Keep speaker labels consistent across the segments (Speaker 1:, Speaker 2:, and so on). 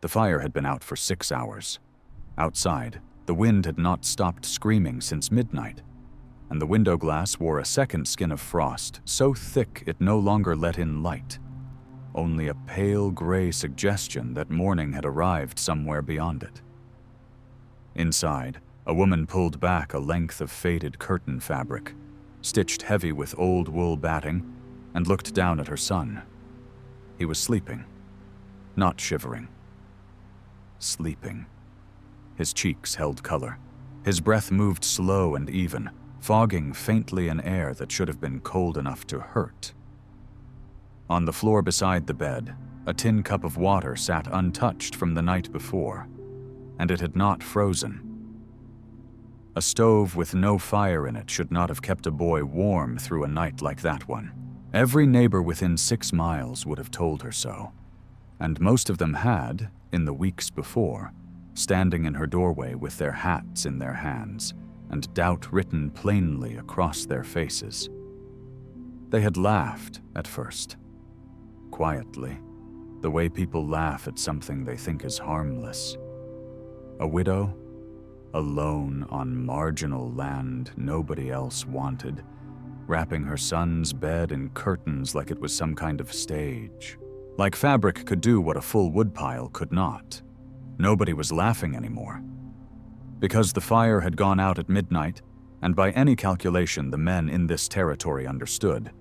Speaker 1: The fire had been out for 6 hours. Outside, the wind had not stopped screaming since midnight, and the window glass wore a second skin of frost so thick it no longer let in light, only a pale gray suggestion that morning had arrived somewhere beyond it. Inside, a woman pulled back a length of faded curtain fabric, stitched heavy with old wool batting, and looked down at her son. He was sleeping, not shivering. Sleeping. His cheeks held color. His breath moved slow and even, fogging faintly an air that should have been cold enough to hurt. On the floor beside the bed, a tin cup of water sat untouched from the night before, and it had not frozen. A stove with no fire in it should not have kept a boy warm through a night like that one. Every neighbor within 6 miles would have told her so, and most of them had, in the weeks before, standing in her doorway with their hats in their hands and doubt written plainly across their faces. They had laughed at first, quietly, the way people laugh at something they think is harmless. A widow, alone on marginal land nobody else wanted, wrapping her son's bed in curtains like it was some kind of stage. Like fabric could do what a full woodpile could not. Nobody was laughing anymore. Because the fire had gone out at midnight, and by any calculation the men in this territory understood,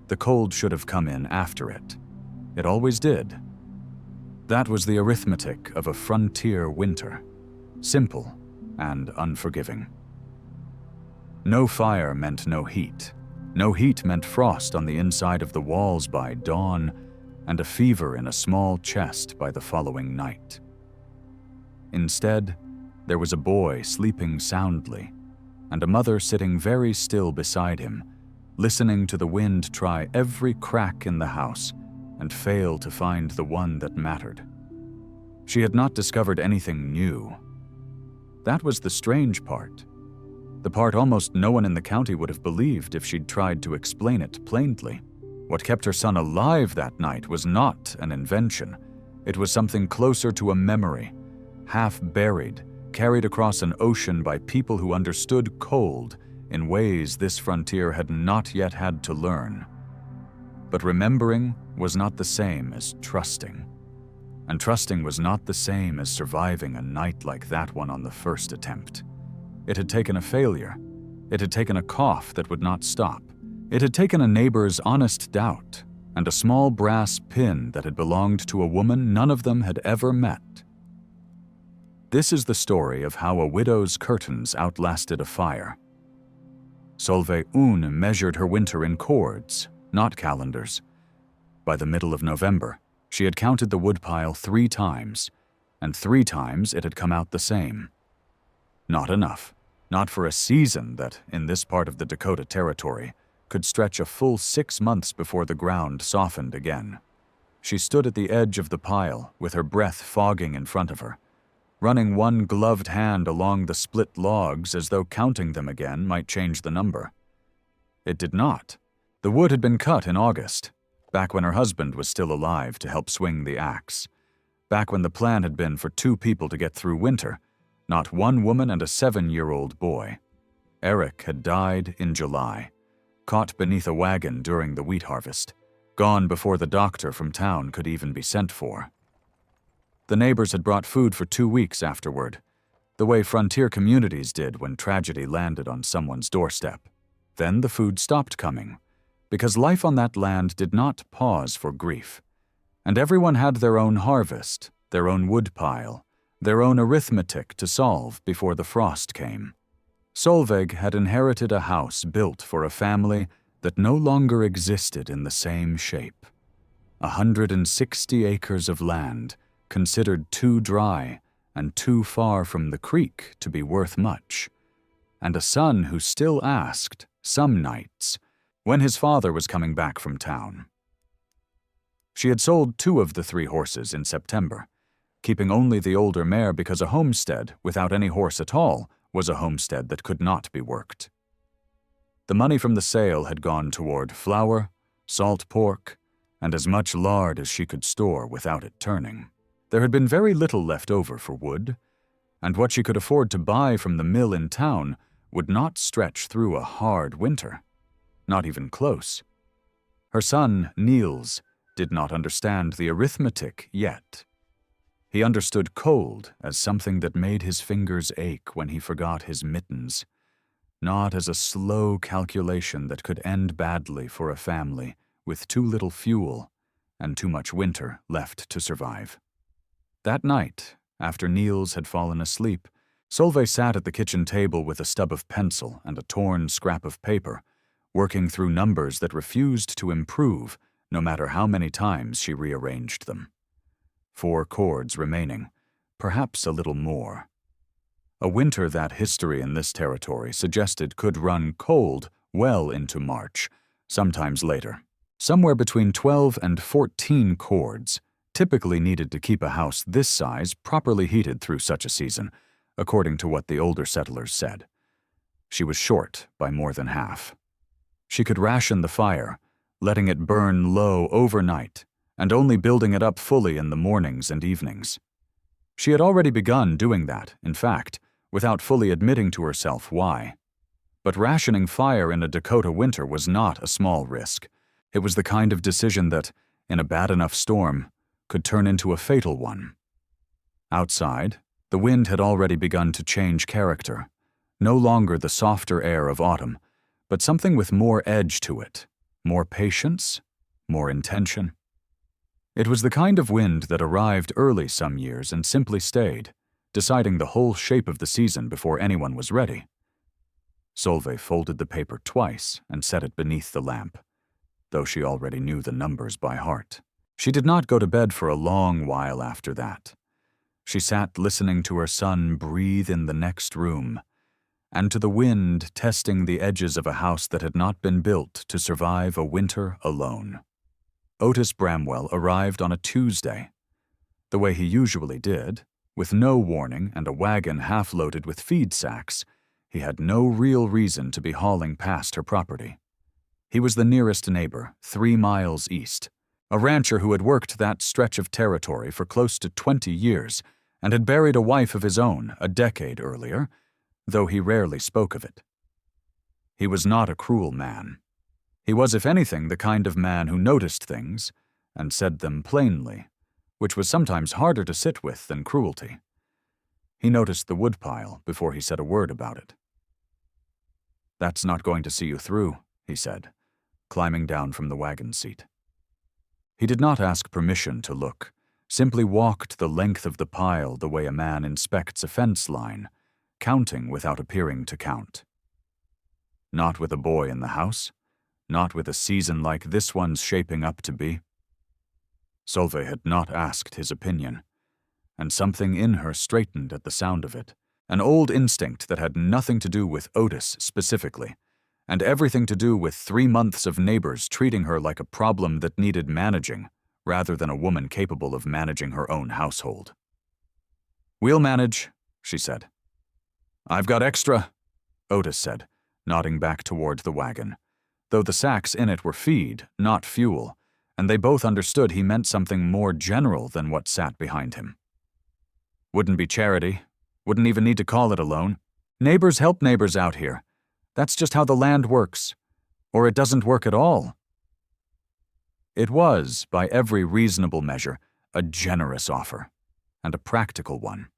Speaker 1: the cold should have come in after it. It always did. That was the arithmetic of a frontier winter. Simple and unforgiving. No fire meant no heat. No heat meant frost on the inside of the walls by dawn, and a fever in a small chest by the following night. Instead, there was a boy sleeping soundly, and a mother sitting very still beside him, listening to the wind try every crack in the house and fail to find the one that mattered. She had not discovered anything new. That was the strange part. The part almost no one in the county would have believed if she'd tried to explain it plainly. What kept her son alive that night was not an invention. It was something closer to a memory, half buried, carried across an ocean by people who understood cold in ways this frontier had not yet had to learn. But remembering was not the same as trusting. And trusting was not the same as surviving a night like that one on the first attempt. It had taken a failure. It had taken a cough that would not stop. It had taken a neighbor's honest doubt and a small brass pin that had belonged to a woman none of them had ever met. This is the story of how a widow's curtains outlasted a fire. Solveig Un measured her winter in cords, not calendars. By the middle of November, she had counted the woodpile 3 times, and 3 times it had come out the same. Not enough, not for a season that, in this part of the Dakota Territory, could stretch a full 6 months before the ground softened again. She stood at the edge of the pile, with her breath fogging in front of her, running one gloved hand along the split logs as though counting them again might change the number. It did not. The wood had been cut in August, back when her husband was still alive to help swing the axe, back when the plan had been for 2 people to get through winter, not 1 woman and a 7-year-old boy. Eric had died in July, caught beneath a wagon during the wheat harvest, gone before the doctor from town could even be sent for. The neighbors had brought food for 2 weeks afterward, the way frontier communities did when tragedy landed on someone's doorstep. Then the food stopped coming, because life on that land did not pause for grief, and everyone had their own harvest, their own woodpile, their own arithmetic to solve before the frost came. Solveig had inherited a house built for a family that no longer existed in the same shape. 160 acres of land, considered too dry and too far from the creek to be worth much, and a son who still asked, some nights, when his father was coming back from town. She had sold 2 of the 3 horses in September, keeping only the older mare because a homestead without any horse at all was a homestead that could not be worked. The money from the sale had gone toward flour, salt pork, and as much lard as she could store without it turning. There had been very little left over for wood, and what she could afford to buy from the mill in town would not stretch through a hard winter. Not even close. Her son, Niels, did not understand the arithmetic yet. He understood cold as something that made his fingers ache when he forgot his mittens, not as a slow calculation that could end badly for a family with too little fuel and too much winter left to survive. That night, after Niels had fallen asleep, Solveig sat at the kitchen table with a stub of pencil and a torn scrap of paper, working through numbers that refused to improve no matter how many times she rearranged them. 4 chords remaining, perhaps a little more. A winter that history in this territory suggested could run cold well into March, sometimes later. Somewhere between 12 and 14 chords, typically needed to keep a house this size properly heated through such a season, according to what the older settlers said. She was short by more than half. She could ration the fire, letting it burn low overnight, and only building it up fully in the mornings and evenings. She had already begun doing that, in fact, without fully admitting to herself why. But rationing fire in a Dakota winter was not a small risk. It was the kind of decision that, in a bad enough storm, could turn into a fatal one. Outside, the wind had already begun to change character, no longer the softer air of autumn, but something with more edge to it, more patience, more intention. It was the kind of wind that arrived early some years and simply stayed, deciding the whole shape of the season before anyone was ready. Solveig folded the paper twice and set it beneath the lamp, though she already knew the numbers by heart. She did not go to bed for a long while after that. She sat listening to her son breathe in the next room, and to the wind testing the edges of a house that had not been built to survive a winter alone. Otis Bramwell arrived on a Tuesday, the way he usually did, with no warning and a wagon half-loaded with feed sacks. He had no real reason to be hauling past her property. He was the nearest neighbor, 3 miles east, a rancher who had worked that stretch of territory for close to 20 years and had buried a wife of his own a decade earlier, though he rarely spoke of it. He was not a cruel man. He was, if anything, the kind of man who noticed things and said them plainly, which was sometimes harder to sit with than cruelty. He noticed the woodpile before he said a word about it. "That's not going to see you through," he said, climbing down from the wagon seat. He did not ask permission to look, simply walked the length of the pile the way a man inspects a fence line, counting without appearing to count. Not with a boy in the house, not with a season like this one's shaping up to be. Solveig had not asked his opinion, and something in her straightened at the sound of it, an old instinct that had nothing to do with Otis specifically, and everything to do with 3 months of neighbors treating her like a problem that needed managing, rather than a woman capable of managing her own household. "We'll manage," she said. "I've got extra," Otis said, nodding back toward the wagon, though the sacks in it were feed, not fuel, and they both understood he meant something more general than what sat behind him. "Wouldn't be charity. Wouldn't even need to call it a loan. Neighbors help neighbors out here. That's just how the land works. Or it doesn't work at all." It was, by every reasonable measure, a generous offer, and a practical one.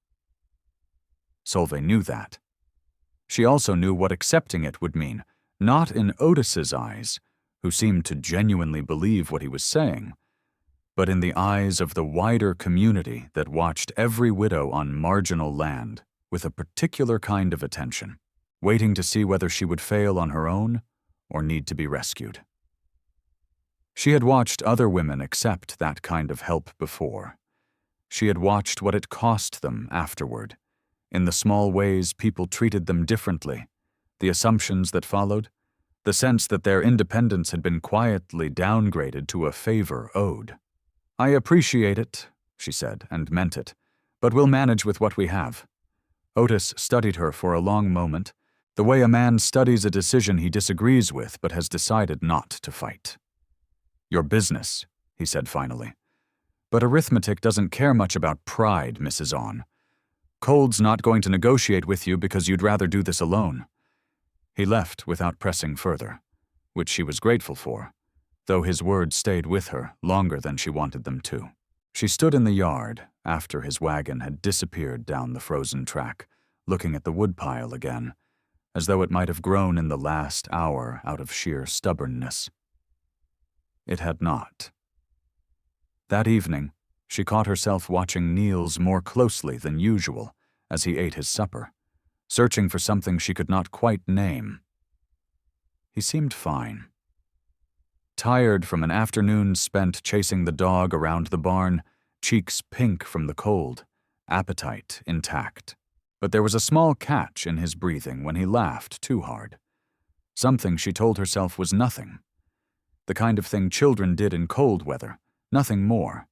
Speaker 1: Solveig knew that. She also knew what accepting it would mean, not in Otis's eyes, who seemed to genuinely believe what he was saying, but in the eyes of the wider community that watched every widow on marginal land with a particular kind of attention, waiting to see whether she would fail on her own or need to be rescued. She had watched other women accept that kind of help before. She had watched what it cost them afterward, in the small ways people treated them differently, the assumptions that followed, the sense that their independence had been quietly downgraded to a favor owed. "I appreciate it," she said, and meant it, "but we'll manage with what we have." Otis studied her for a long moment, the way a man studies a decision he disagrees with but has decided not to fight. "Your business," he said finally. But arithmetic doesn't care much about pride, Mrs. On. Cold's not going to negotiate with you because you'd rather do this alone. He left without pressing further, which she was grateful for, though his words stayed with her longer than she wanted them to. She stood in the yard after his wagon had disappeared down the frozen track, looking at the woodpile again, as though it might have grown in the last hour out of sheer stubbornness. It had not. That evening, she caught herself watching Niels more closely than usual as he ate his supper, searching for something she could not quite name. He seemed fine. Tired from an afternoon spent chasing the dog around the barn, cheeks pink from the cold, appetite intact. But there was a small catch in his breathing when he laughed too hard. Something she told herself was nothing. The kind of thing children did in cold weather, nothing more.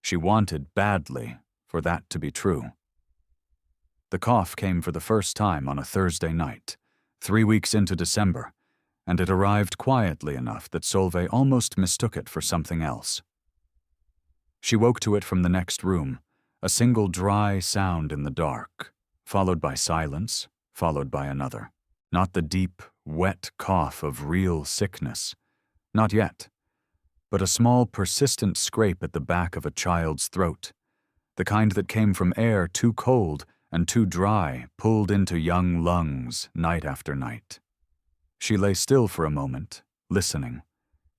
Speaker 1: She wanted badly for that to be true. The cough came for the first time on a Thursday night, 3 weeks into December, and it arrived quietly enough that Solveig almost mistook it for something else. She woke to it from the next room, a single dry sound in the dark, followed by silence, followed by another. Not the deep, wet cough of real sickness. Not yet. But a small, persistent scrape at the back of a child's throat, the kind that came from air too cold and too dry pulled into young lungs night after night. She lay still for a moment, listening,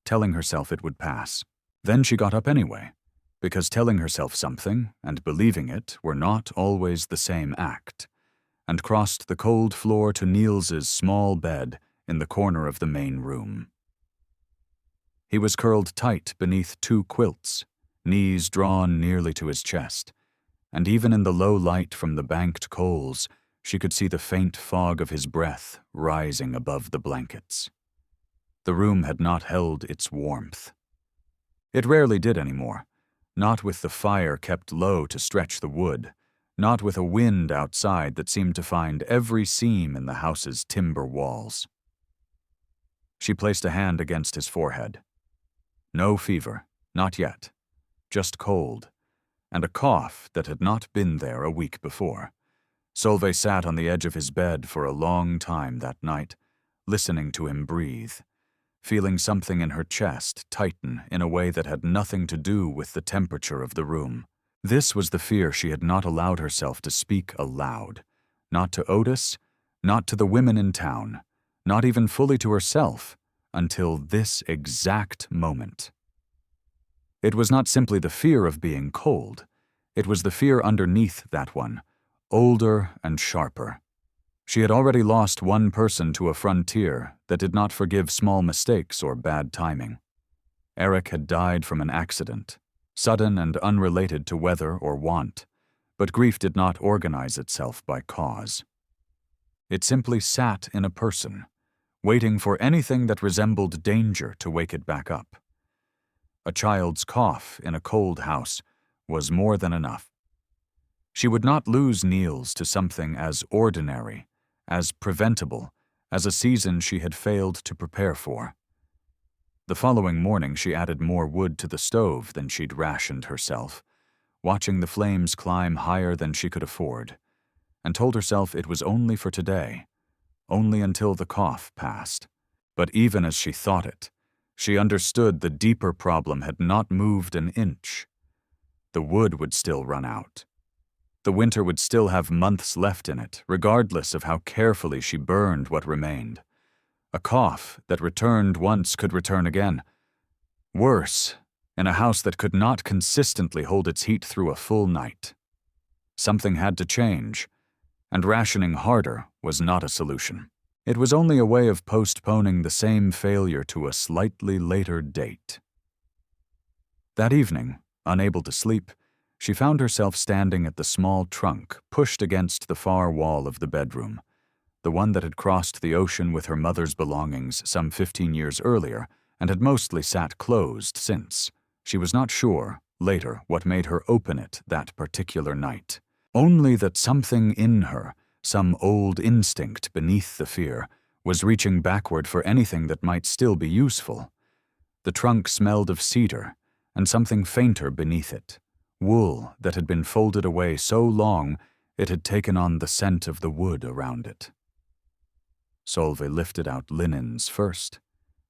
Speaker 1: telling herself it would pass. Then she got up anyway, because telling herself something and believing it were not always the same act, and crossed the cold floor to Niels's small bed in the corner of the main room. He was curled tight beneath 2 quilts, knees drawn nearly to his chest, and even in the low light from the banked coals, she could see the faint fog of his breath rising above the blankets. The room had not held its warmth. It rarely did anymore, not with the fire kept low to stretch the wood, not with a wind outside that seemed to find every seam in the house's timber walls. She placed a hand against his forehead. No fever, not yet, just cold, and a cough that had not been there a week before. Solveig sat on the edge of his bed for a long time that night, listening to him breathe, feeling something in her chest tighten in a way that had nothing to do with the temperature of the room. This was the fear she had not allowed herself to speak aloud, not to Otis, not to the women in town, not even fully to herself, until this exact moment. It was not simply the fear of being cold. It was the fear underneath that one, older and sharper. She had already lost one person to a frontier that did not forgive small mistakes or bad timing. Eric had died from an accident, sudden and unrelated to weather or want, but grief did not organize itself by cause. It simply sat in a person, waiting for anything that resembled danger to wake it back up. A child's cough in a cold house was more than enough. She would not lose Niels to something as ordinary, as preventable, as a season she had failed to prepare for. The following morning she added more wood to the stove than she'd rationed herself, watching the flames climb higher than she could afford, and told herself it was only for today, only until the cough passed. But even as she thought it, she understood the deeper problem had not moved an inch. The wood would still run out. The winter would still have months left in it, regardless of how carefully she burned what remained. A cough that returned once could return again. Worse, in a house that could not consistently hold its heat through a full night. Something had to change, and rationing harder was not a solution. It was only a way of postponing the same failure to a slightly later date. That evening, unable to sleep, she found herself standing at the small trunk pushed against the far wall of the bedroom, the one that had crossed the ocean with her mother's belongings some 15 years earlier and had mostly sat closed since. She was not sure, later, what made her open it that particular night. Only that something in her, some old instinct beneath the fear, was reaching backward for anything that might still be useful. The trunk smelled of cedar, and something fainter beneath it, wool that had been folded away so long it had taken on the scent of the wood around it. Solveig lifted out linens first,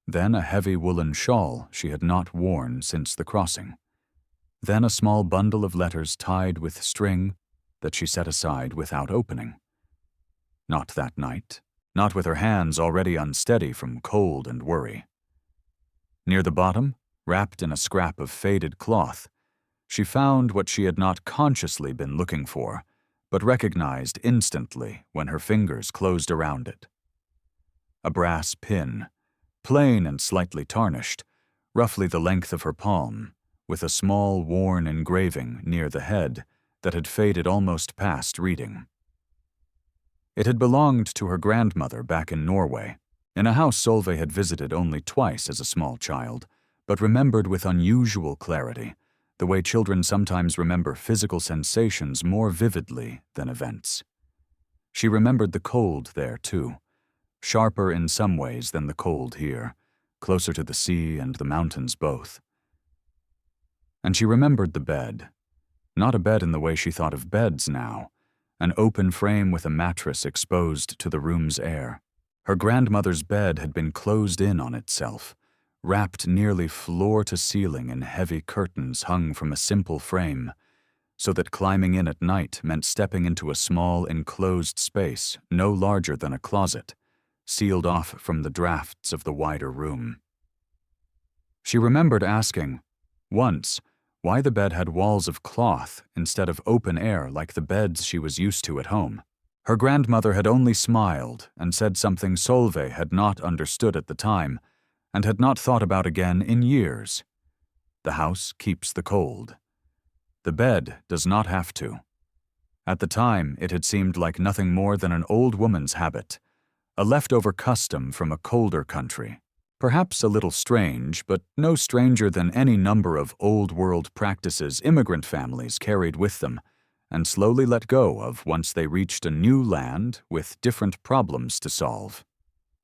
Speaker 1: then a heavy woolen shawl she had not worn since the crossing, then a small bundle of letters tied with string that she set aside without opening. Not that night, not with her hands already unsteady from cold and worry. Near the bottom, wrapped in a scrap of faded cloth, she found what she had not consciously been looking for, but recognized instantly when her fingers closed around it. A brass pin, plain and slightly tarnished, roughly the length of her palm, with a small worn engraving near the head that had faded almost past reading. It had belonged to her grandmother back in Norway, in a house Solveig had visited only twice as a small child, but remembered with unusual clarity, the way children sometimes remember physical sensations more vividly than events. She remembered the cold there, too, sharper in some ways than the cold here, closer to the sea and the mountains both. And she remembered the bed, not a bed in the way she thought of beds now, an open frame with a mattress exposed to the room's air. Her grandmother's bed had been closed in on itself, wrapped nearly floor to ceiling in heavy curtains hung from a simple frame, so that climbing in at night meant stepping into a small enclosed space no larger than a closet, sealed off from the drafts of the wider room. She remembered asking, once, why the bed had walls of cloth instead of open air like the beds she was used to at home. Her grandmother had only smiled and said something Solveig had not understood at the time and had not thought about again in years. The house keeps the cold. The bed does not have to. At the time, it had seemed like nothing more than an old woman's habit, a leftover custom from a colder country. Perhaps a little strange, but no stranger than any number of old-world practices immigrant families carried with them and slowly let go of once they reached a new land with different problems to solve.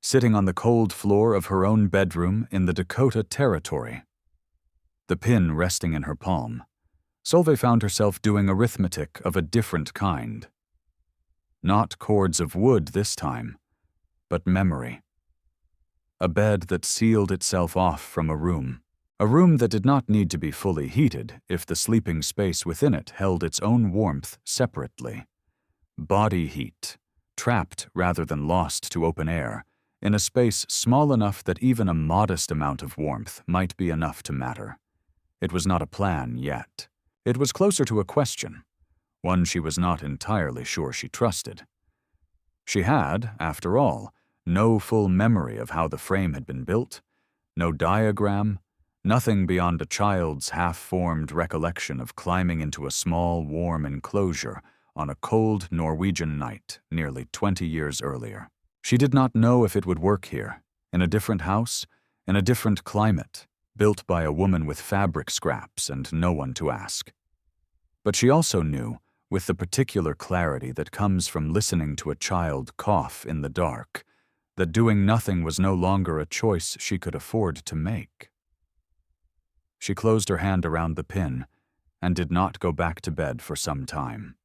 Speaker 1: Sitting on the cold floor of her own bedroom in the Dakota Territory, the pin resting in her palm, Solveig found herself doing arithmetic of a different kind. Not chords of wood this time, but memory. A bed that sealed itself off from a room that did not need to be fully heated if the sleeping space within it held its own warmth separately. Body heat, trapped rather than lost to open air, in a space small enough that even a modest amount of warmth might be enough to matter. It was not a plan yet. It was closer to a question, one she was not entirely sure she trusted. She had, after all, no full memory of how the frame had been built, no diagram, nothing beyond a child's half-formed recollection of climbing into a small, warm enclosure on a cold Norwegian night nearly 20 years earlier. She did not know if it would work here, in a different house, in a different climate, built by a woman with fabric scraps and no one to ask. But she also knew, with the particular clarity that comes from listening to a child cough in the dark, that doing nothing was no longer a choice she could afford to make. She closed her hand around the pin and did not go back to bed for some time.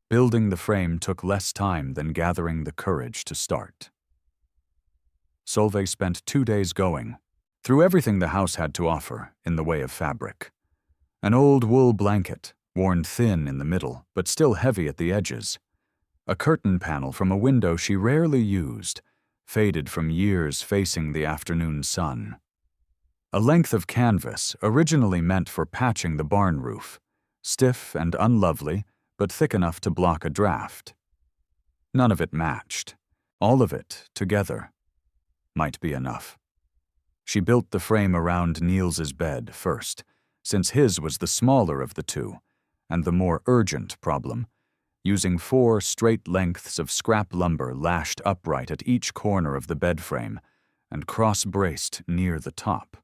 Speaker 1: Building the frame took less time than gathering the courage to start. Solveig spent 2 days going, through everything the house had to offer in the way of fabric. An old wool blanket, worn thin in the middle but still heavy at the edges. A curtain panel from a window she rarely used, faded from years facing the afternoon sun. A length of canvas originally meant for patching the barn roof, stiff and unlovely, but thick enough to block a draft. None of it matched. All of it, together, might be enough. She built the frame around Niels's bed first, since his was the smaller of the two, and the more urgent problem, using 4 straight lengths of scrap lumber lashed upright at each corner of the bed frame and cross-braced near the top,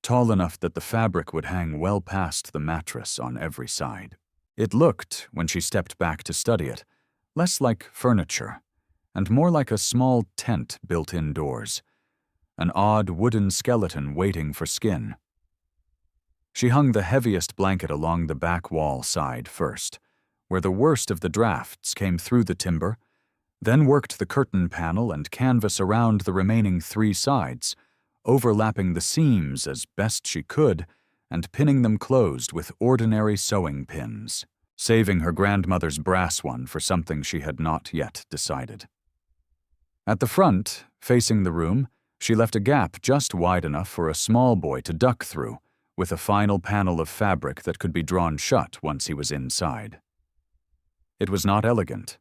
Speaker 1: tall enough that the fabric would hang well past the mattress on every side. It looked, when she stepped back to study it, less like furniture and more like a small tent built indoors, an odd wooden skeleton waiting for skin. She hung the heaviest blanket along the back wall side first, where the worst of the drafts came through the timber, then worked the curtain panel and canvas around the remaining 3 sides, overlapping the seams as best she could and pinning them closed with ordinary sewing pins, saving her grandmother's brass one for something she had not yet decided. At the front, facing the room, she left a gap just wide enough for a small boy to duck through, with a final panel of fabric that could be drawn shut once he was inside. It was not elegant.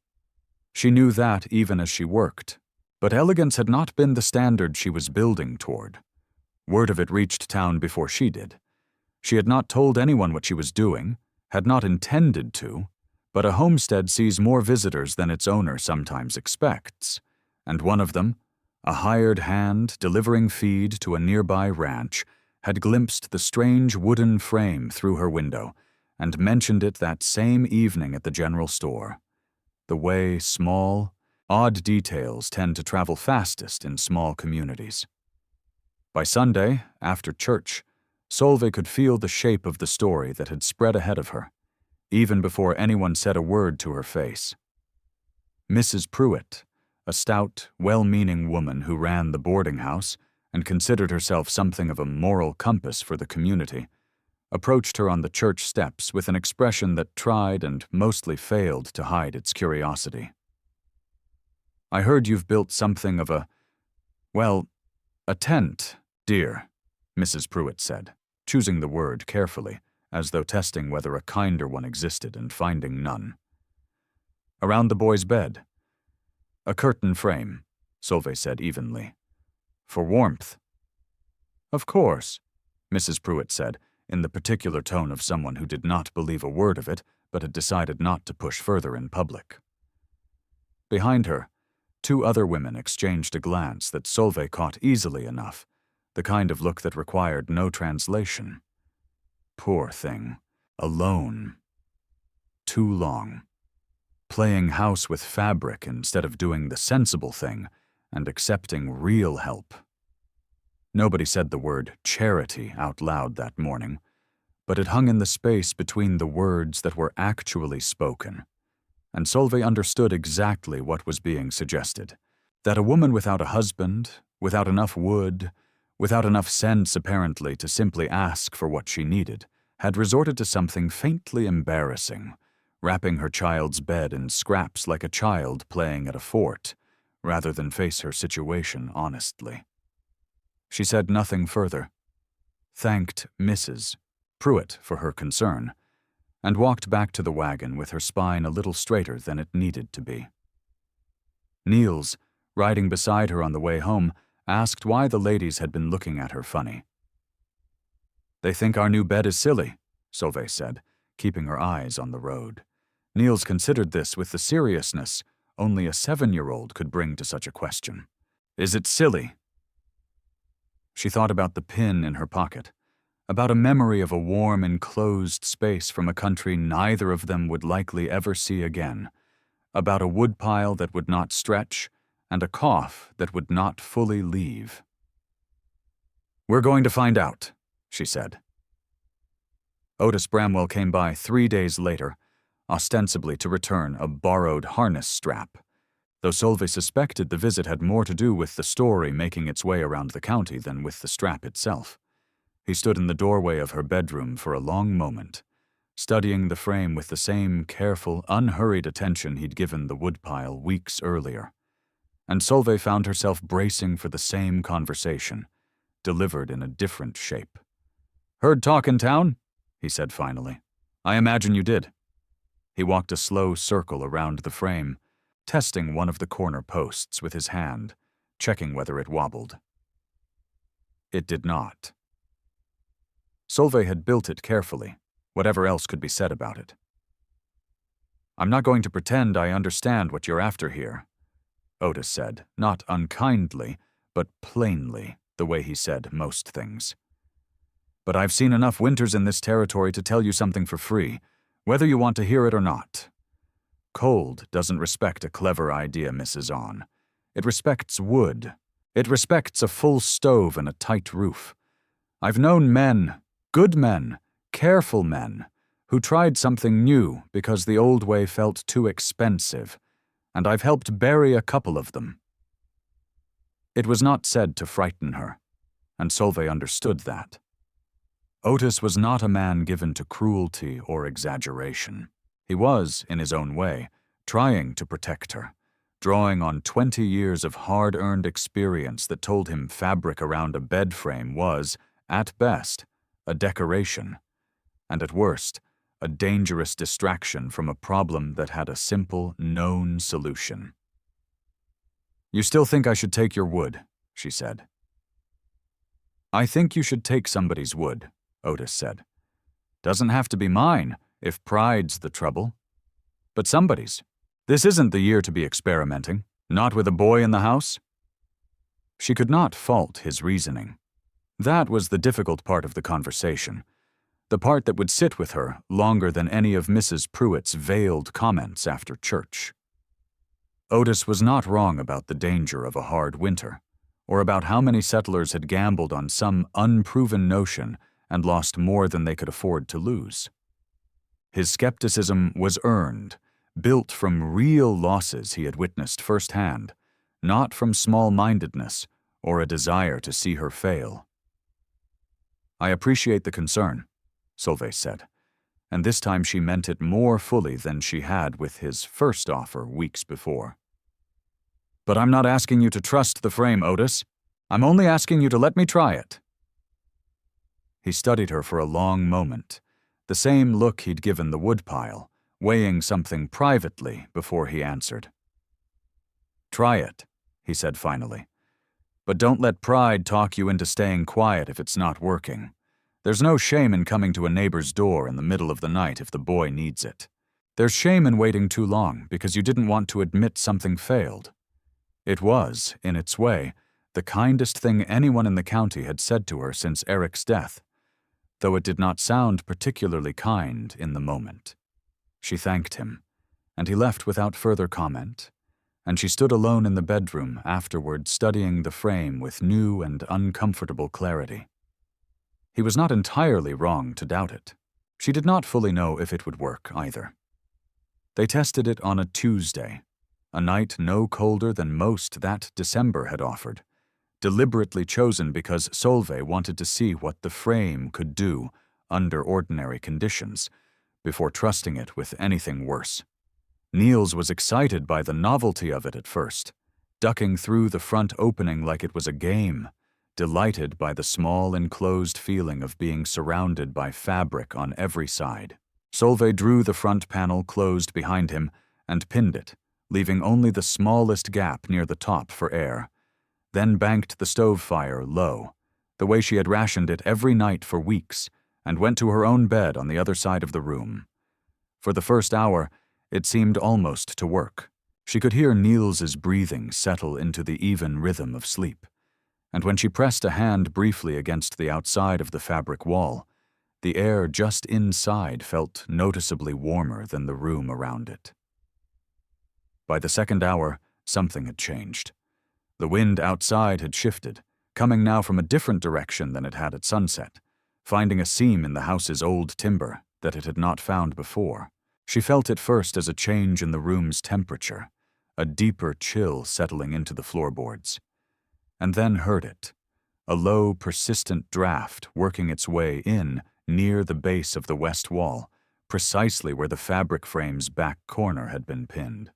Speaker 1: She knew that even as she worked, but elegance had not been the standard she was building toward. Word of it reached town before she did. She had not told anyone what she was doing, had not intended to, but a homestead sees more visitors than its owner sometimes expects, and one of them, a hired hand delivering feed to a nearby ranch, had glimpsed the strange wooden frame through her window and mentioned it that same evening at the general store. The way small, odd details tend to travel fastest in small communities. By Sunday, after church, Solveig could feel the shape of the story that had spread ahead of her, even before anyone said a word to her face. Mrs. Pruitt, a stout, well-meaning woman who ran the boarding house and considered herself something of a moral compass for the community, approached her on the church steps with an expression that tried and mostly failed to hide its curiosity. "I heard you've built something of a tent, dear," Mrs. Pruitt said, choosing the word carefully, as though testing whether a kinder one existed and finding none. "Around the boy's bed." "A curtain frame," Solveig said evenly. "For warmth." "Of course," Mrs. Pruitt said, in the particular tone of someone who did not believe a word of it, but had decided not to push further in public. Behind her, 2 other women exchanged a glance that Solveig caught easily enough, the kind of look that required no translation. Poor thing. Alone. Too long. Playing house with fabric instead of doing the sensible thing and accepting real help. Nobody said the word charity out loud that morning, but it hung in the space between the words that were actually spoken, and Solveig understood exactly what was being suggested, that a woman without a husband, without enough wood, without enough sense apparently to simply ask for what she needed, had resorted to something faintly embarrassing, wrapping her child's bed in scraps like a child playing at a fort, rather than face her situation honestly. She said nothing further, thanked Mrs. Pruitt for her concern, and walked back to the wagon with her spine a little straighter than it needed to be. Niels, riding beside her on the way home, asked why the ladies had been looking at her funny. "They think our new bed is silly," Solveig said, keeping her eyes on the road. Niels considered this with the seriousness only a 7-year-old could bring to such a question. "Is it silly?" She thought about the pin in her pocket, about a memory of a warm, enclosed space from a country neither of them would likely ever see again, about a woodpile that would not stretch, and a cough that would not fully leave. "We're going to find out," she said. Otis Bramwell came by 3 days later, ostensibly to return a borrowed harness strap, though Solveig suspected the visit had more to do with the story making its way around the county than with the strap itself. He stood in the doorway of her bedroom for a long moment, studying the frame with the same careful, unhurried attention he'd given the woodpile weeks earlier, and Solveig found herself bracing for the same conversation, delivered in a different shape. "Heard talk in town?" he said finally. "I imagine you did." He walked a slow circle around the frame, testing one of the corner posts with his hand, checking whether it wobbled. It did not. Solveig had built it carefully, whatever else could be said about it. "I'm not going to pretend I understand what you're after here," Otis said, not unkindly, but plainly, the way he said most things. "But I've seen enough winters in this territory to tell you something for free, whether you want to hear it or not. Cold doesn't respect a clever idea, Mrs. On. It respects wood. It respects a full stove and a tight roof. I've known men, good men, careful men who tried something new because the old way felt too expensive, and I've helped bury a couple of them." It was not said to frighten her, and Solveig understood that. Otis was not a man given to cruelty or exaggeration. He was, in his own way, trying to protect her, drawing on 20 years of hard-earned experience that told him fabric around a bed frame was, at best, a decoration, and at worst, a dangerous distraction from a problem that had a simple, known solution. "You still think I should take your wood," she said. "I think you should take somebody's wood," Otis said. "Doesn't have to be mine, if pride's the trouble. But somebody's. This isn't the year to be experimenting, not with a boy in the house." She could not fault his reasoning. That was the difficult part of the conversation, the part that would sit with her longer than any of Mrs. Pruitt's veiled comments after church. Otis was not wrong about the danger of a hard winter, or about how many settlers had gambled on some unproven notion and lost more than they could afford to lose. His skepticism was earned, built from real losses he had witnessed firsthand, not from small-mindedness or a desire to see her fail. "I appreciate the concern," Solveig said, and this time she meant it more fully than she had with his first offer weeks before. "But I'm not asking you to trust the frame, Otis. I'm only asking you to let me try it." He studied her for a long moment, the same look he'd given the woodpile, weighing something privately before he answered. "Try it," he said finally. "But don't let pride talk you into staying quiet if it's not working. There's no shame in coming to a neighbor's door in the middle of the night if the boy needs it. There's shame in waiting too long because you didn't want to admit something failed." It was, in its way, the kindest thing anyone in the county had said to her since Eric's death, though it did not sound particularly kind in the moment. She thanked him, and he left without further comment, and she stood alone in the bedroom afterward studying the frame with new and uncomfortable clarity. He was not entirely wrong to doubt it. She did not fully know if it would work either. They tested it on a Tuesday, a night no colder than most that December had offered, deliberately chosen because Solveig wanted to see what the frame could do under ordinary conditions, before trusting it with anything worse. Niels was excited by the novelty of it at first, ducking through the front opening like it was a game, delighted by the small enclosed feeling of being surrounded by fabric on every side. Solveig drew the front panel closed behind him and pinned it, leaving only the smallest gap near the top for air, then banked the stove fire low, the way she had rationed it every night for weeks, and went to her own bed on the other side of the room. For the first hour, it seemed almost to work. She could hear Niels's breathing settle into the even rhythm of sleep, and when she pressed a hand briefly against the outside of the fabric wall, the air just inside felt noticeably warmer than the room around it. By the second hour, something had changed. The wind outside had shifted, coming now from a different direction than it had at sunset, finding a seam in the house's old timber that it had not found before. She felt it first as a change in the room's temperature, a deeper chill settling into the floorboards, and then heard it, a low, persistent draft working its way in near the base of the west wall, precisely where the fabric frame's back corner had been pinned.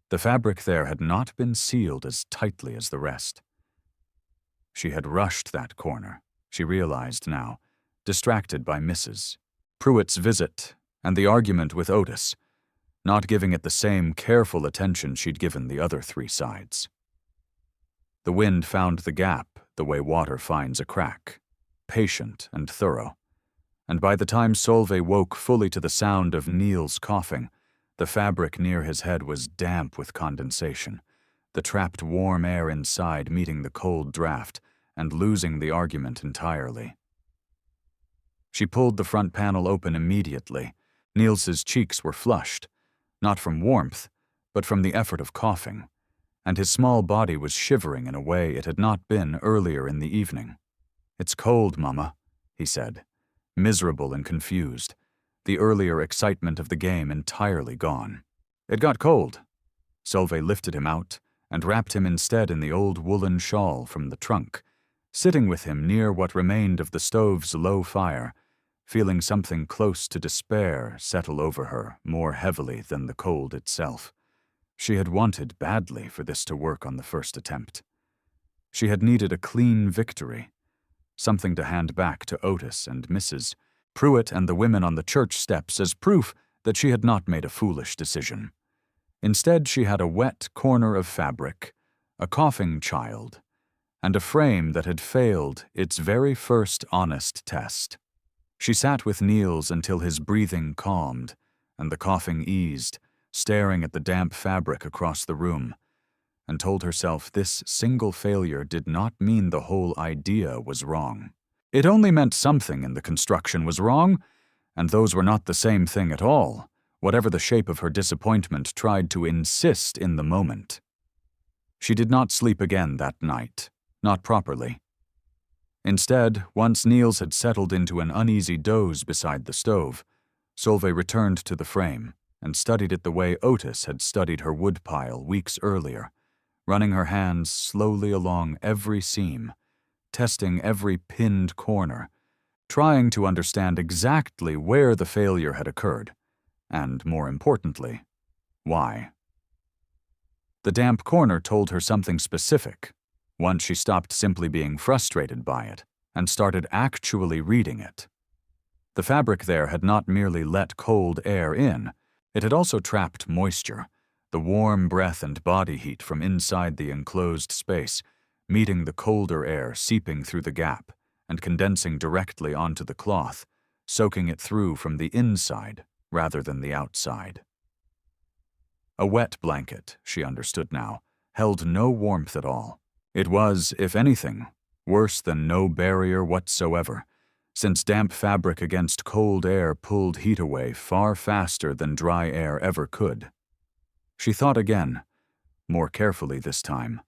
Speaker 1: The fabric there had not been sealed as tightly as the rest. She had rushed that corner, she realized now, distracted by Mrs. Pruitt's visit and the argument with Otis, not giving it the same careful attention she'd given the other three sides. The wind found the gap the way water finds a crack, patient and thorough, and by the time Solveig woke fully to the sound of Niels coughing, the fabric near his head was damp with condensation, the trapped warm air inside meeting the cold draft and losing the argument entirely. She pulled the front panel open immediately. Niels's cheeks were flushed, not from warmth, but from the effort of coughing, and his small body was shivering in a way it had not been earlier in the evening. "It's cold, Mama," he said, miserable and confused, the earlier excitement of the game entirely gone. It got cold. Solveig lifted him out and wrapped him instead in the old woolen shawl from the trunk, sitting with him near what remained of the stove's low fire, feeling something close to despair settle over her more heavily than the cold itself. She had wanted badly for this to work on the first attempt. She had needed a clean victory, something to hand back to Otis and Mrs. Pruitt and the women on the church steps as proof that she had not made a foolish decision. Instead, she had a wet corner of fabric, a coughing child, and a frame that had failed its very first honest test. She sat with Niels until his breathing calmed and the coughing eased, staring at the damp fabric across the room, and told herself this single failure did not mean the whole idea was wrong. It only meant something in the construction was wrong, and those were not the same thing at all, whatever the shape of her disappointment tried to insist in the moment. She did not sleep again that night, not properly. Instead, once Niels had settled into an uneasy doze beside the stove, Solveig returned to the frame and studied it the way Otis had studied her woodpile weeks earlier, running her hands slowly along every seam, testing every pinned corner, trying to understand exactly where the failure had occurred, and, more importantly, why. The damp corner told her something specific. Once she stopped simply being frustrated by it and started actually reading it. The fabric there had not merely let cold air in, it had also trapped moisture, the warm breath and body heat from inside the enclosed space, meeting the colder air seeping through the gap and condensing directly onto the cloth, soaking it through from the inside rather than the outside. A wet blanket, she understood now, held no warmth at all. It was, if anything, worse than no barrier whatsoever, since damp fabric against cold air pulled heat away far faster than dry air ever could. She thought again, more carefully this time,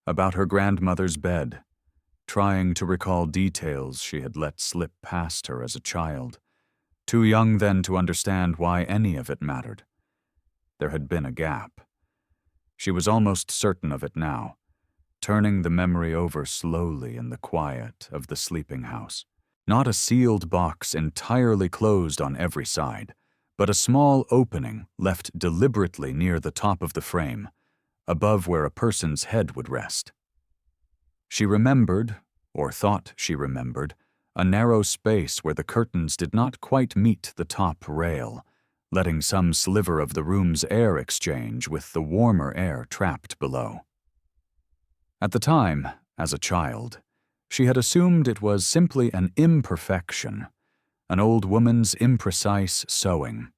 Speaker 1: about her grandmother's bed, trying to recall details she had let slip past her as a child, too young then to understand why any of it mattered. There had been a gap. She was almost certain of it now, turning the memory over slowly in the quiet of the sleeping house. Not a sealed box entirely closed on every side, but a small opening left deliberately near the top of the frame, above where a person's head would rest. She remembered, or thought she remembered, a narrow space where the curtains did not quite meet the top rail, letting some sliver of the room's air exchange with the warmer air trapped below. At the time, as a child, she had assumed it was simply an imperfection, an old woman's imprecise sewing,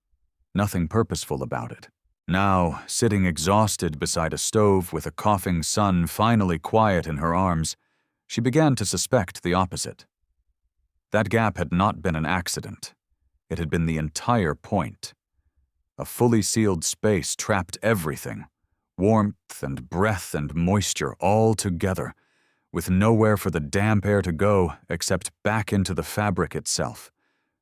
Speaker 1: nothing purposeful about it. Now, sitting exhausted beside a stove with a coughing son finally quiet in her arms, she began to suspect the opposite. That gap had not been an accident. It had been the entire point. A fully sealed space trapped everything, warmth and breath and moisture all together, with nowhere for the damp air to go except back into the fabric itself,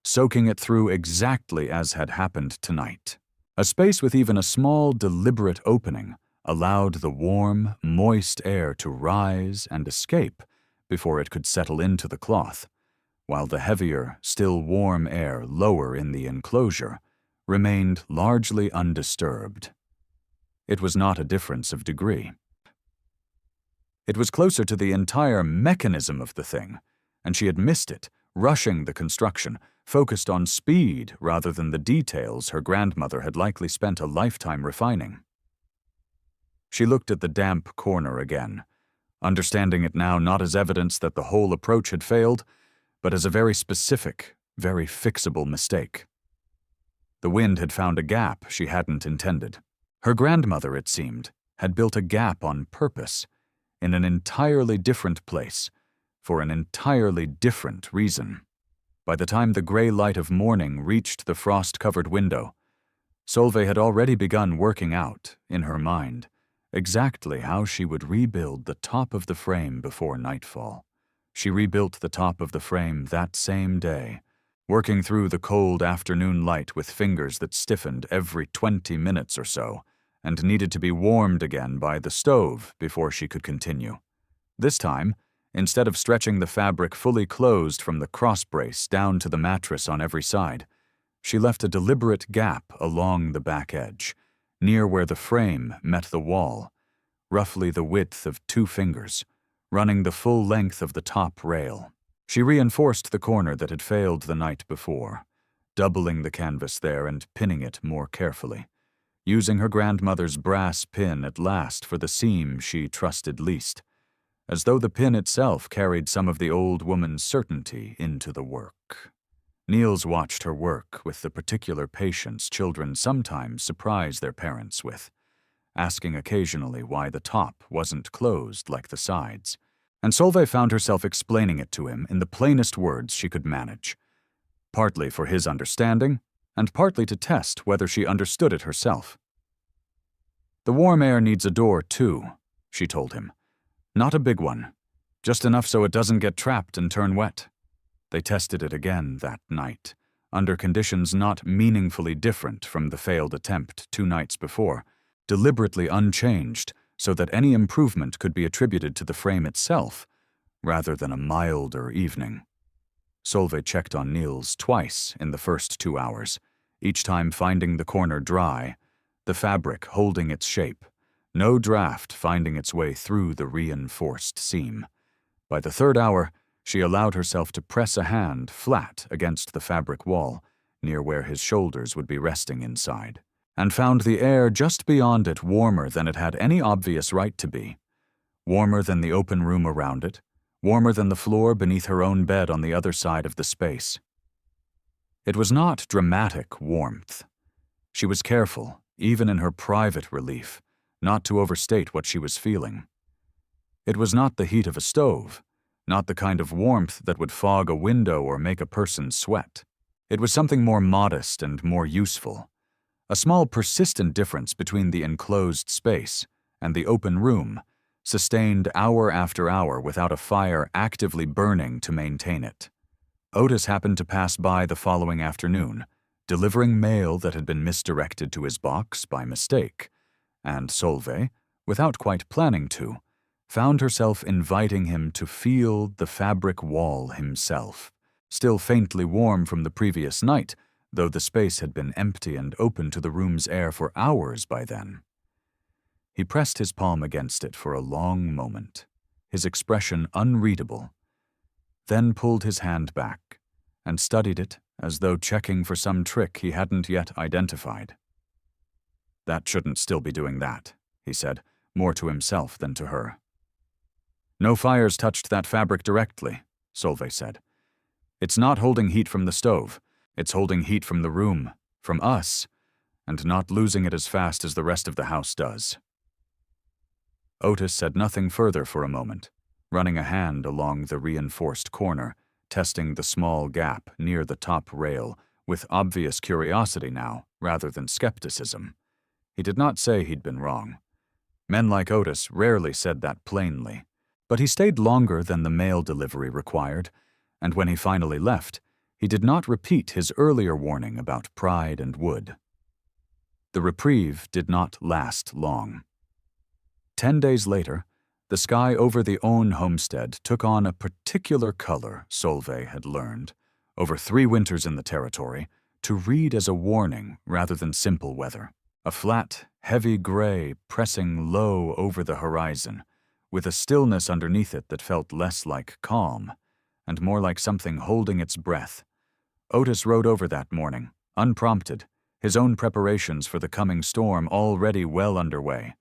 Speaker 1: soaking it through exactly as had happened tonight. A space with even a small, deliberate opening allowed the warm, moist air to rise and escape before it could settle into the cloth, while the heavier, still warm air lower in the enclosure remained largely undisturbed. It was not a difference of degree. It was closer to the entire mechanism of the thing, and she had missed it, rushing the construction, focused on speed rather than the details her grandmother had likely spent a lifetime refining. She looked at the damp corner again, understanding it now not as evidence that the whole approach had failed, but as a very specific, very fixable mistake. The wind had found a gap she hadn't intended. Her grandmother, it seemed, had built a gap on purpose, in an entirely different place, for an entirely different reason. By the time the gray light of morning reached the frost-covered window, Solveig had already begun working out, in her mind, exactly how she would rebuild the top of the frame before nightfall. She rebuilt the top of the frame that same day, working through the cold afternoon light with fingers that stiffened every 20 minutes or so and needed to be warmed again by the stove before she could continue. This time, instead of stretching the fabric fully closed from the crossbrace down to the mattress on every side, she left a deliberate gap along the back edge, near where the frame met the wall, roughly the width of 2 fingers, running the full length of the top rail. She reinforced the corner that had failed the night before, doubling the canvas there and pinning it more carefully, using her grandmother's brass pin at last for the seam she trusted least, as though the pin itself carried some of the old woman's certainty into the work. Niels watched her work with the particular patience children sometimes surprise their parents with, asking occasionally why the top wasn't closed like the sides, and Solveig found herself explaining it to him in the plainest words she could manage, partly for his understanding, and partly to test whether she understood it herself. "The warm air needs a door, too," she told him. "Not a big one, just enough so it doesn't get trapped and turn wet." They tested it again that night, under conditions not meaningfully different from the failed attempt 2 nights before, deliberately unchanged so that any improvement could be attributed to the frame itself, rather than a milder evening. Solveig checked on Niels twice in the first 2 hours, each time finding the corner dry, the fabric holding its shape, no draft finding its way through the reinforced seam. By the 3rd hour, she allowed herself to press a hand flat against the fabric wall, near where his shoulders would be resting inside, and found the air just beyond it warmer than it had any obvious right to be, warmer than the open room around it, warmer than the floor beneath her own bed on the other side of the space. It was not dramatic warmth. She was careful, even in her private relief, not to overstate what she was feeling. It was not the heat of a stove, not the kind of warmth that would fog a window or make a person sweat. It was something more modest and more useful, a small persistent difference between the enclosed space and the open room, sustained hour after hour without a fire actively burning to maintain it. Otis happened to pass by the following afternoon, delivering mail that had been misdirected to his box by mistake, and Solveig, without quite planning to, found herself inviting him to feel the fabric wall himself, still faintly warm from the previous night, though the space had been empty and open to the room's air for hours by then. He pressed his palm against it for a long moment, his expression unreadable, then pulled his hand back and studied it as though checking for some trick he hadn't yet identified. "That shouldn't still be doing that," he said, more to himself than to her. "No fires touched that fabric directly," Solveig said. "It's not holding heat from the stove. It's holding heat from the room, from us, and not losing it as fast as the rest of the house does." Otis said nothing further for a moment, running a hand along the reinforced corner, testing the small gap near the top rail with obvious curiosity now, rather than skepticism. He did not say he'd been wrong. Men like Otis rarely said that plainly, but he stayed longer than the mail delivery required, and when he finally left, he did not repeat his earlier warning about pride and wood. The reprieve did not last long. 10 days later, the sky over the Owen homestead took on a particular color Solveig had learned, over 3 winters in the territory, to read as a warning rather than simple weather. A flat, heavy gray pressing low over the horizon, with a stillness underneath it that felt less like calm, and more like something holding its breath. Otis rode over that morning, unprompted, his own preparations for the coming storm already well underway,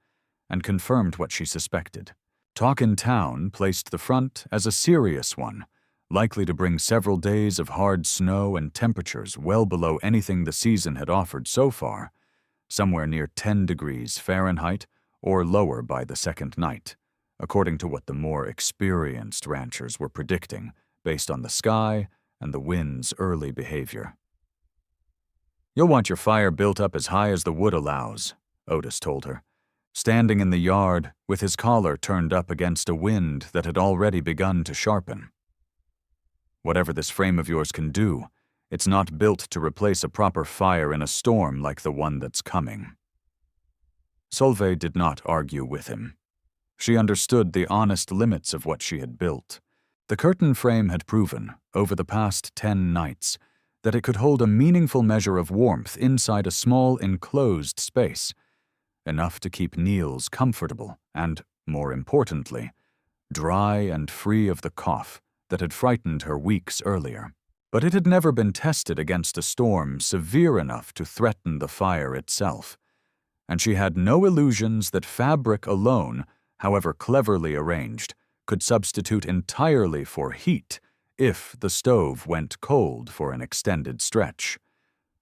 Speaker 1: and confirmed what she suspected. Talk in town placed the front as a serious one, likely to bring several days of hard snow and temperatures well below anything the season had offered so far, somewhere near 10 degrees Fahrenheit or lower by the second night, according to what the more experienced ranchers were predicting based on the sky and the wind's early behavior. "You'll want your fire built up as high as the wood allows," Otis told her, standing in the yard with his collar turned up against a wind that had already begun to sharpen. "Whatever this frame of yours can do, It's not built to replace a proper fire in a storm like the one that's coming." Solveig did not argue with him. She understood the honest limits of what she had built. The curtain frame had proven, over the past 10 nights, that it could hold a meaningful measure of warmth inside a small enclosed space, enough to keep Niels comfortable and, more importantly, dry and free of the cough that had frightened her weeks earlier. But it had never been tested against a storm severe enough to threaten the fire itself, and she had no illusions that fabric alone, however cleverly arranged, could substitute entirely for heat if the stove went cold for an extended stretch.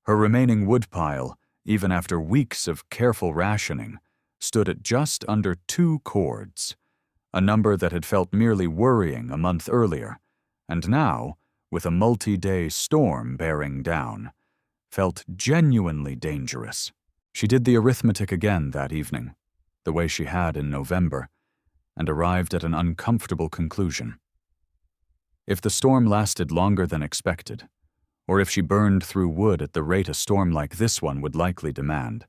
Speaker 1: Her remaining woodpile, even after weeks of careful rationing, stood at just under 2 cords, a number that had felt merely worrying a month earlier, and now, with a multi-day storm bearing down, felt genuinely dangerous. She did the arithmetic again that evening, the way she had in November, and arrived at an uncomfortable conclusion. If the storm lasted longer than expected, or if she burned through wood at the rate a storm like this one would likely demand,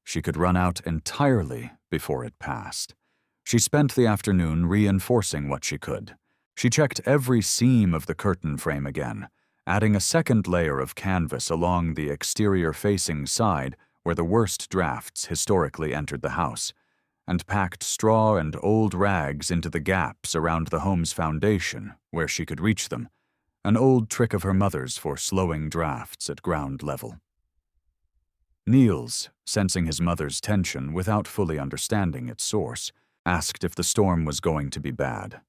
Speaker 1: she could run out entirely before it passed. She spent the afternoon reinforcing what she could. She checked every seam of the curtain frame again, adding a second layer of canvas along the exterior-facing side where the worst drafts historically entered the house, and packed straw and old rags into the gaps around the home's foundation where she could reach them, an old trick of her mother's for slowing drafts at ground level. Niels, sensing his mother's tension without fully understanding its source, asked if the storm was going to be bad.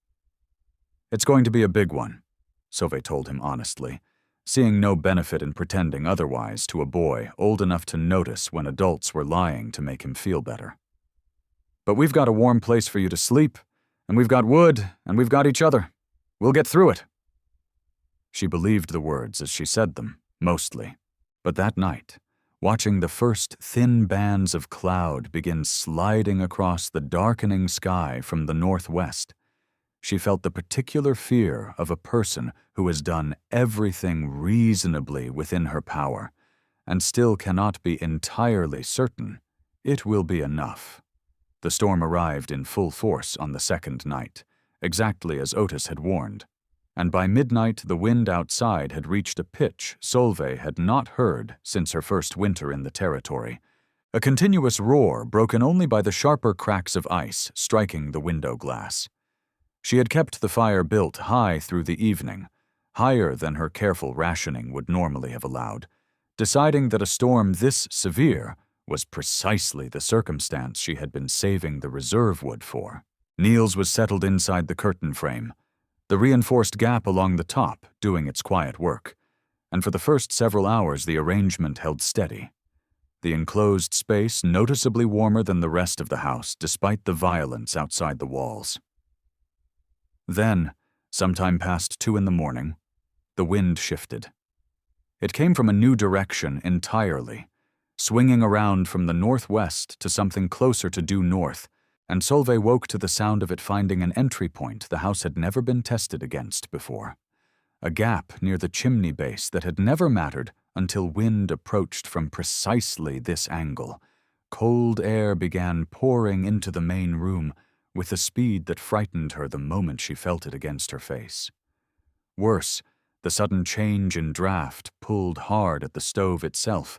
Speaker 1: "It's going to be a big one," Solveig told him honestly, seeing no benefit in pretending otherwise to a boy old enough to notice when adults were lying to make him feel better. "But we've got a warm place for you to sleep, and we've got wood, and we've got each other. We'll get through it." She believed the words as she said them, mostly. But that night, watching the first thin bands of cloud begin sliding across the darkening sky from the northwest, she felt the particular fear of a person who has done everything reasonably within her power and still cannot be entirely certain it will be enough. The storm arrived in full force on the second night, exactly as Otis had warned, and by midnight the wind outside had reached a pitch Solveig had not heard since her first winter in the territory, a continuous roar broken only by the sharper cracks of ice striking the window glass. She had kept the fire built high through the evening, higher than her careful rationing would normally have allowed, deciding that a storm this severe was precisely the circumstance she had been saving the reserve wood for. Niels was settled inside the curtain frame, the reinforced gap along the top doing its quiet work, and for the first several hours the arrangement held steady. The enclosed space noticeably warmer than the rest of the house despite the violence outside the walls. Then, sometime past 2 in the morning, the wind shifted. It came from a new direction entirely, swinging around from the northwest to something closer to due north, and Solveig woke to the sound of it finding an entry point the house had never been tested against before, a gap near the chimney base that had never mattered until wind approached from precisely this angle. Cold air began pouring into the main room with a speed that frightened her the moment she felt it against her face. Worse, the sudden change in draft pulled hard at the stove itself,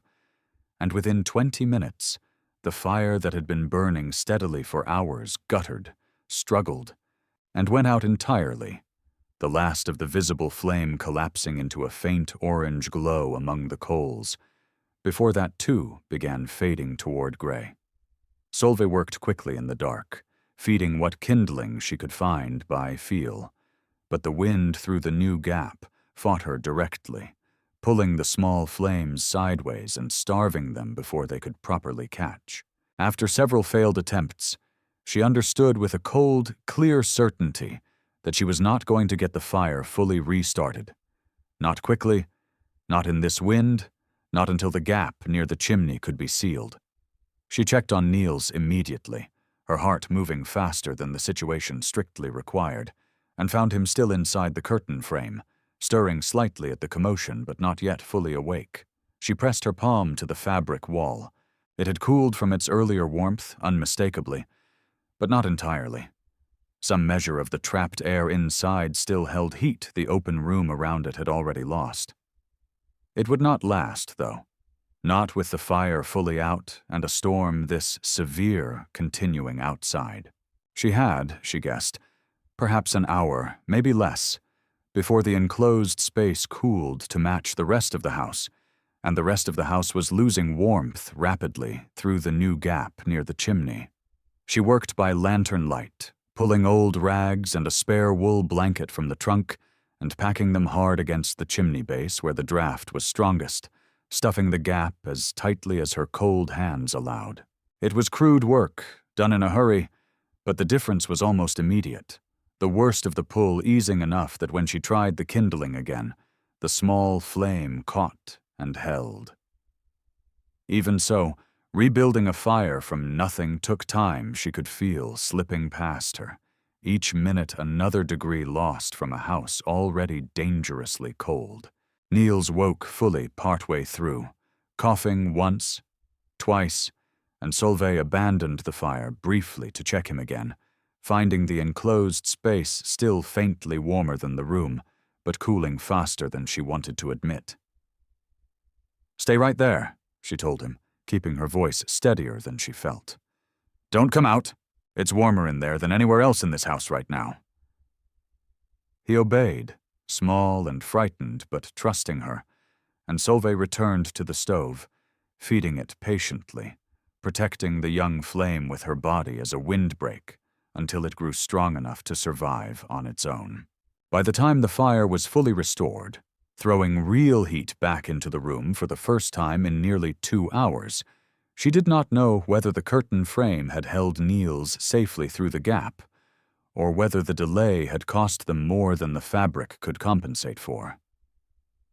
Speaker 1: and within 20 minutes, the fire that had been burning steadily for hours guttered, struggled, and went out entirely, the last of the visible flame collapsing into a faint orange glow among the coals. Before that, too, began fading toward gray. Solveig worked quickly in the dark, feeding what kindling she could find by feel, but the wind through the new gap fought her directly, pulling the small flames sideways and starving them before they could properly catch. After several failed attempts, she understood with a cold, clear certainty that she was not going to get the fire fully restarted. Not quickly, not in this wind, not until the gap near the chimney could be sealed. She checked on Niels immediately, her heart moving faster than the situation strictly required, and found him still inside the curtain frame, stirring slightly at the commotion but not yet fully awake. She pressed her palm to the fabric wall. It had cooled from its earlier warmth, unmistakably, but not entirely. Some measure of the trapped air inside still held heat the open room around it had already lost. It would not last, though. Not with the fire fully out and a storm this severe continuing outside. She had, she guessed, perhaps an hour, maybe less, before the enclosed space cooled to match the rest of the house, and the rest of the house was losing warmth rapidly through the new gap near the chimney. She worked by lantern light, pulling old rags and a spare wool blanket from the trunk and packing them hard against the chimney base where the draft was strongest, stuffing the gap as tightly as her cold hands allowed. It was crude work, done in a hurry, but the difference was almost immediate, the worst of the pull easing enough that when she tried the kindling again, the small flame caught and held. Even so, rebuilding a fire from nothing took time she could feel slipping past her, each minute another degree lost from a house already dangerously cold. Niels woke fully partway through, coughing once, twice, and Solveig abandoned the fire briefly to check him again, finding the enclosed space still faintly warmer than the room, but cooling faster than she wanted to admit. "Stay right there," she told him, keeping her voice steadier than she felt. "Don't come out. It's warmer in there than anywhere else in this house right now." He obeyed, small and frightened but trusting her, and Solveig returned to the stove, feeding it patiently, protecting the young flame with her body as a windbreak until it grew strong enough to survive on its own. By the time the fire was fully restored, throwing real heat back into the room for the first time in nearly 2 hours, she did not know whether the curtain frame had held Niels safely through the gap, or whether the delay had cost them more than the fabric could compensate for.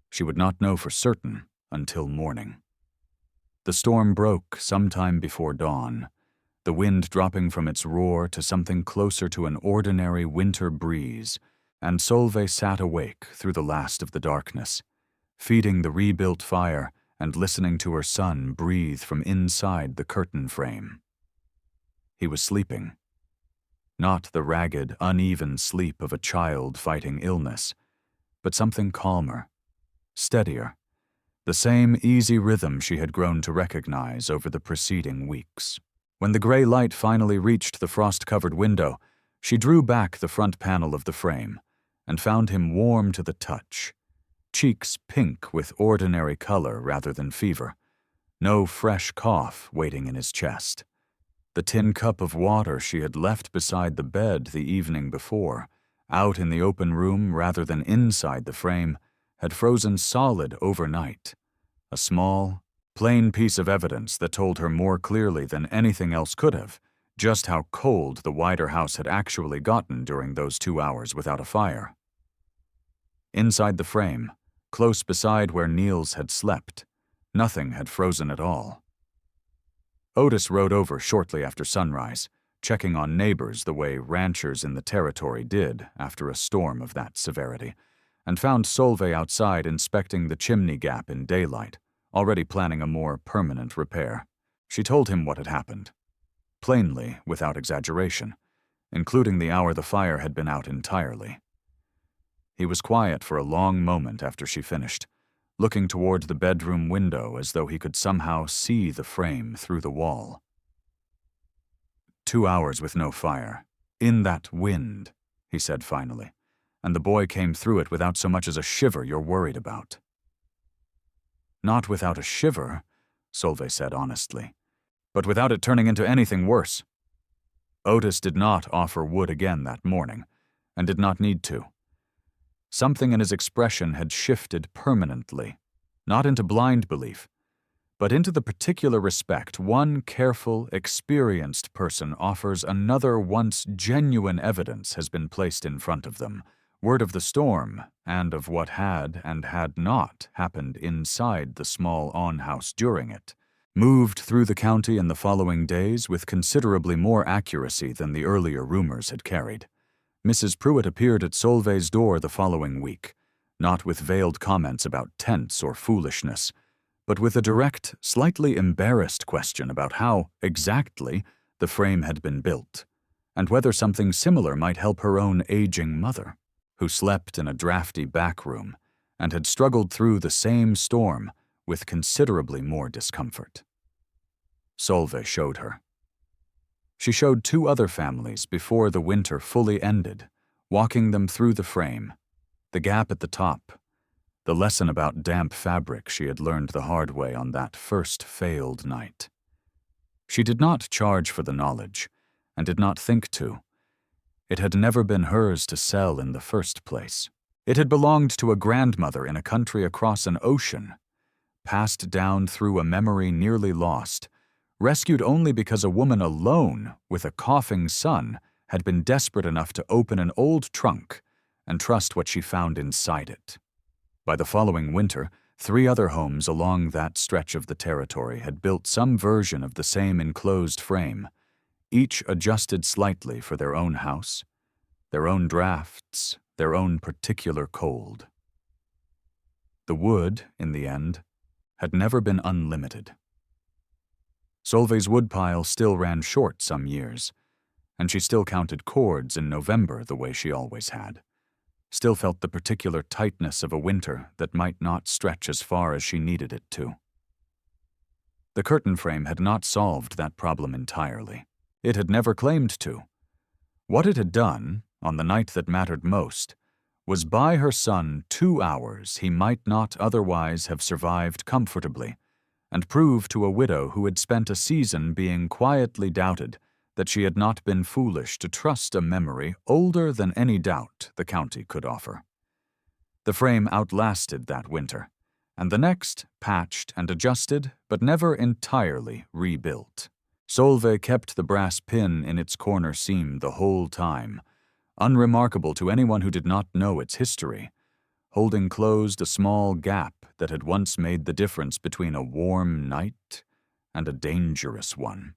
Speaker 1: She would not know for certain until morning. The storm broke sometime before dawn, the wind dropping from its roar to something closer to an ordinary winter breeze, and Solveig sat awake through the last of the darkness, feeding the rebuilt fire and listening to her son breathe from inside the curtain frame. He was sleeping. Not the ragged, uneven sleep of a child fighting illness, but something calmer, steadier, the same easy rhythm she had grown to recognize over the preceding weeks. When the gray light finally reached the frost-covered window, she drew back the front panel of the frame and found him warm to the touch, cheeks pink with ordinary color rather than fever, no fresh cough waiting in his chest. The tin cup of water she had left beside the bed the evening before, out in the open room rather than inside the frame, had frozen solid overnight, a small, plain piece of evidence that told her more clearly than anything else could have just how cold the wider house had actually gotten during those 2 hours without a fire. Inside the frame, close beside where Niels had slept, nothing had frozen at all. Otis rode over shortly after sunrise, checking on neighbors the way ranchers in the territory did after a storm of that severity, and found Solveig outside inspecting the chimney gap in daylight, already planning a more permanent repair. She told him what had happened, plainly without exaggeration, including the hour the fire had been out entirely. He was quiet for a long moment after she finished, looking toward the bedroom window as though he could somehow see the frame through the wall. 2 hours with no fire, in that wind, he said finally, and the boy came through it without so much as a shiver you're worried about. Not without a shiver, Solveig said honestly, but without it turning into anything worse. Otis did not offer wood again that morning, and did not need to. Something in his expression had shifted permanently, not into blind belief, but into the particular respect one careful, experienced person offers another once genuine evidence has been placed in front of them, word of the storm and of what had and had not happened inside the small on-house during it, moved through the county in the following days with considerably more accuracy than the earlier rumors had carried. Mrs. Pruitt appeared at Solveig's door the following week, not with veiled comments about tents or foolishness, but with a direct, slightly embarrassed question about how, exactly, the frame had been built, and whether something similar might help her own aging mother, who slept in a drafty back room and had struggled through the same storm with considerably more discomfort. Solveig showed her. She showed 2 other families before the winter fully ended, walking them through the frame, the gap at the top, the lesson about damp fabric she had learned the hard way on that first failed night. She did not charge for the knowledge, and did not think to. It had never been hers to sell in the first place. It had belonged to a grandmother in a country across an ocean, passed down through a memory nearly lost, rescued only because a woman alone with a coughing son had been desperate enough to open an old trunk and trust what she found inside it. By the following winter, 3 other homes along that stretch of the territory had built some version of the same enclosed frame, each adjusted slightly for their own house, their own drafts, their own particular cold. The wood, in the end, had never been unlimited. Solveig's woodpile still ran short some years, and she still counted cords in November the way she always had, still felt the particular tightness of a winter that might not stretch as far as she needed it to. The curtain frame had not solved that problem entirely. It had never claimed to. What it had done, on the night that mattered most, was buy her son 2 hours he might not otherwise have survived comfortably, and prove to a widow who had spent a season being quietly doubted that she had not been foolish to trust a memory older than any doubt the county could offer. The frame outlasted that winter, and the next patched and adjusted, but never entirely rebuilt. Solveig kept the brass pin in its corner seam the whole time, unremarkable to anyone who did not know its history, holding closed a small gap that had once made the difference between a warm night and a dangerous one.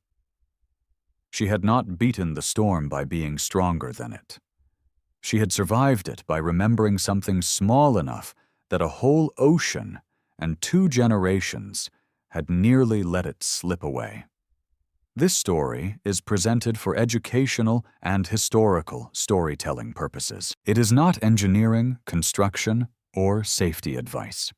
Speaker 1: She had not beaten the storm by being stronger than it. She had survived it by remembering something small enough that a whole ocean and 2 generations had nearly let it slip away. This story is presented for educational and historical storytelling purposes. It is not engineering, construction, or safety advice.